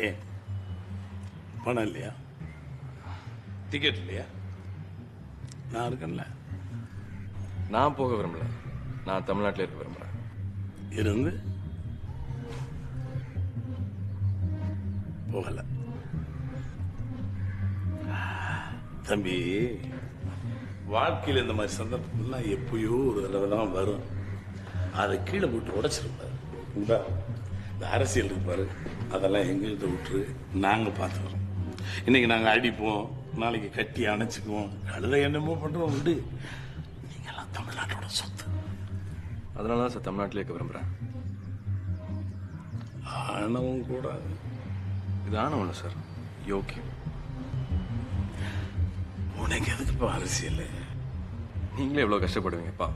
ஏன் பணம் இல்லையா? டிக்கெட் இல்லையா? நான் இருக்கேன்ல. நான் போக விரும்பல. நான் தமிழ்நாட்டில் இருக்க விரும்புகிறேன். இருந்து போகல. தம்பி, வாழ்க்கையில் இந்த மாதிரி சந்தர்ப்பம்லாம் எப்பயோ ஒரு தடவை தான் வரும். அதை கீழே போட்டு உடைச்சிருப்பாரு. இந்த அரசியல் இருப்பாரு, அதெல்லாம் எங்கள்கிட்ட விட்டுரு, நாங்கள் பார்த்துக்கிறோம். இன்னைக்கு நாங்கள் அடிப்போம், நாளைக்கு கட்டி அணைச்சிக்குவோம், கழுத என்னமோ பண்ணுறோம் உண்டு. நீங்கெல்லாம் தமிழ்நாட்டோட சொத்து. அதனால தான் சார் தமிழ்நாட்டிலே இருக்க விரும்புகிறேன். ஆணவம் கூடாது. இது ஆணவம் இல்லை சார், யோக்கியம். உனக்கு எதுக்குப்பா அரசியல்? நீங்களே எவ்வளோ கஷ்டப்படுவீங்கப்பா.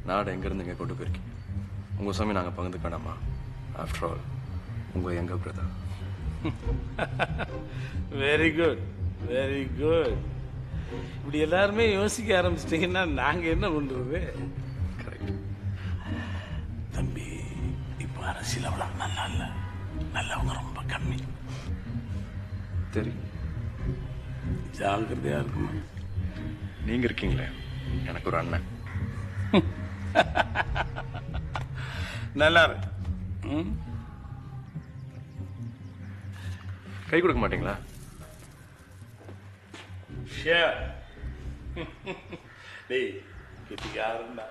நாடு எங்கேருந்து இங்கே கொண்டு போயிருக்கீங்க. உங்கள் சாமி நாங்கள் பகிர்ந்து காணாமா? ஆஃப்டர் ஆல் உங்கள் எங்க brother. Very good, very good. இப்படி எல்லாருமே யோசிக்க ஆரம்பிச்சிட்டீங்கன்னா நாங்கள் என்ன பண்ணுறது? கரெக்ட். தம்பி, இப்போ அரசியல் அவ்வளோ நல்லா இல்லை, நல்லவங்க ரொம்ப கம்மி. தெரியும். ஜாகிரதையா இருக்கணும். நீங்கள் இருக்கீங்களே, எனக்கு ஒரு அண்ணன். நல்லா இருக்கு. கை கொடுக்க மாட்டீங்களா? டேய், கெட்டிக்காரன்டா.